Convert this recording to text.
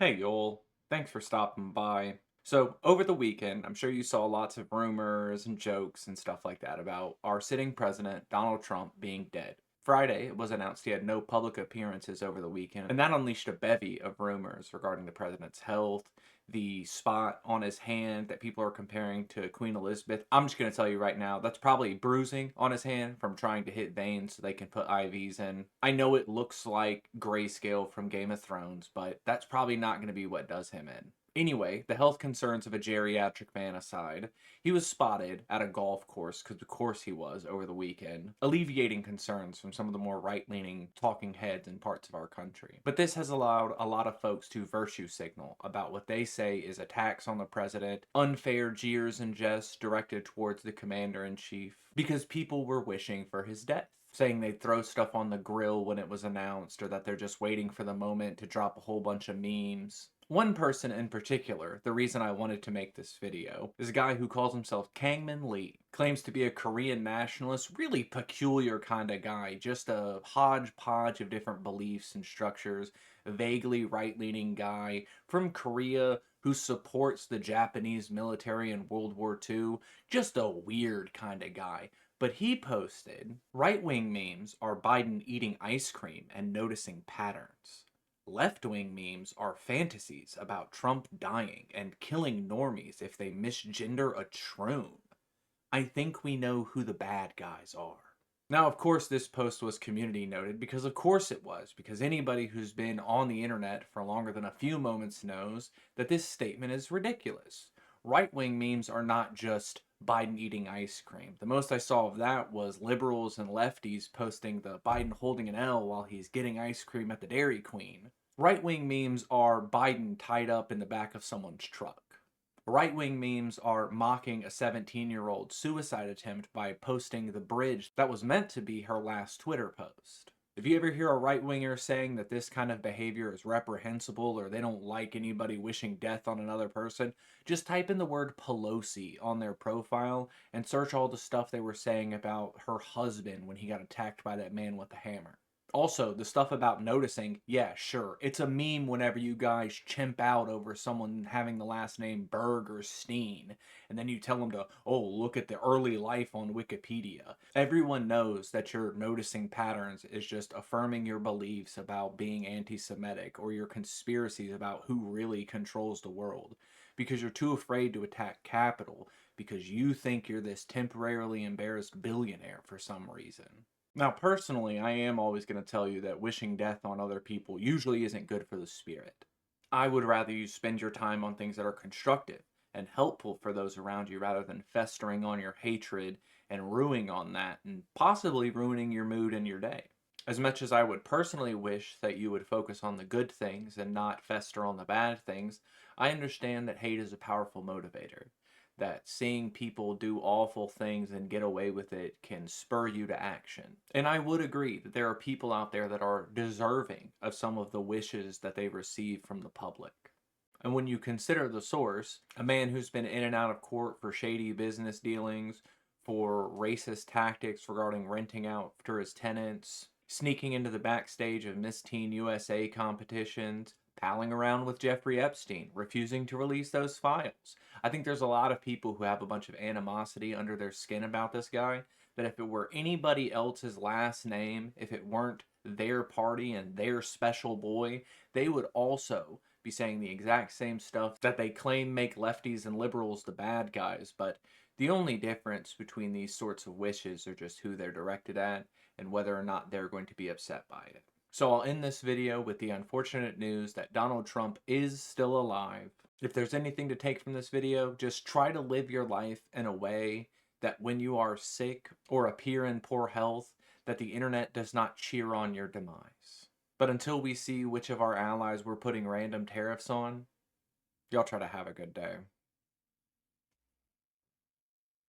Hey, Yoel. Thanks for stopping by. So, over the weekend, I'm sure you saw lots of rumors and jokes and stuff like that about our sitting president, Donald Trump, being dead. Friday, it was announced he had no public appearances over the weekend, and that unleashed a bevy of rumors regarding the president's health, the spot on his hand that people are comparing to Queen Elizabeth. I'm just going to tell you right now, that's probably bruising on his hand from trying to hit veins so they can put IVs in. I know it looks like Grayscale from Game of Thrones, but that's probably not going to be what does him in. Anyway, the health concerns of a geriatric man aside, he was spotted at a golf course, because of course he was, over the weekend, alleviating concerns from some of the more right-leaning talking heads in parts of our country. But this has allowed a lot of folks to virtue signal about what they say is attacks on the president, unfair jeers and jests directed towards the commander-in-chief, because people were wishing for his death, saying they'd throw stuff on the grill when it was announced, or that they're just waiting for the moment to drop a whole bunch of memes. One person in particular, the reason I wanted to make this video, is a guy who calls himself Kangmin Lee. Claims to be a Korean nationalist, really peculiar kind of guy, just a hodgepodge of different beliefs and structures, a vaguely right-leaning guy from Korea who supports the Japanese military in World War II, just a weird kind of guy. But he posted, right-wing memes are Biden eating ice cream and noticing patterns. Left-wing memes are fantasies about Trump dying and killing normies if they misgender a troon. I think we know who the bad guys are. Now, of course, this post was community noted because of course it was, because anybody who's been on the internet for longer than a few moments knows that this statement is ridiculous. Right-wing memes are not just Biden eating ice cream. The most I saw of that was liberals and lefties posting the Biden holding an L while he's getting ice cream at the Dairy Queen. Right-wing memes are Biden tied up in the back of someone's truck. Right-wing memes are mocking a 17-year-old suicide attempt by posting the bridge that was meant to be her last Twitter post. If you ever hear a right-winger saying that this kind of behavior is reprehensible or they don't like anybody wishing death on another person, just type in the word Pelosi on their profile and search all the stuff they were saying about her husband when he got attacked by that man with the hammer. Also, the stuff about noticing, yeah, sure, it's a meme whenever you guys chimp out over someone having the last name Berg or Steen, and then you tell them to, oh, look at the early life on Wikipedia. Everyone knows that your noticing patterns is just affirming your beliefs about being anti-Semitic or your conspiracies about who really controls the world, because you're too afraid to attack capital because you think you're this temporarily embarrassed billionaire for some reason. Now, personally, I am always going to tell you that wishing death on other people usually isn't good for the spirit. I would rather you spend your time on things that are constructive and helpful for those around you rather than festering on your hatred and ruining on that and possibly ruining your mood and your day. As much as I would personally wish that you would focus on the good things and not fester on the bad things, I understand that hate is a powerful motivator, that seeing people do awful things and get away with it can spur you to action. And I would agree that there are people out there that are deserving of some of the wishes that they receive from the public. And when you consider the source, a man who's been in and out of court for shady business dealings, for racist tactics regarding renting out to his tenants, sneaking into the backstage of Miss Teen USA competitions, palling around with Jeffrey Epstein, refusing to release those files. I think there's a lot of people who have a bunch of animosity under their skin about this guy, that if it were anybody else's last name, if it weren't their party and their special boy, they would also be saying the exact same stuff that they claim make lefties and liberals the bad guys, but the only difference between these sorts of wishes are just who they're directed at and whether or not they're going to be upset by it. So I'll end this video with the unfortunate news that Donald Trump is still alive. If there's anything to take from this video, just try to live your life in a way that when you are sick or appear in poor health, that the internet does not cheer on your demise. But until we see which of our allies we're putting random tariffs on, y'all try to have a good day.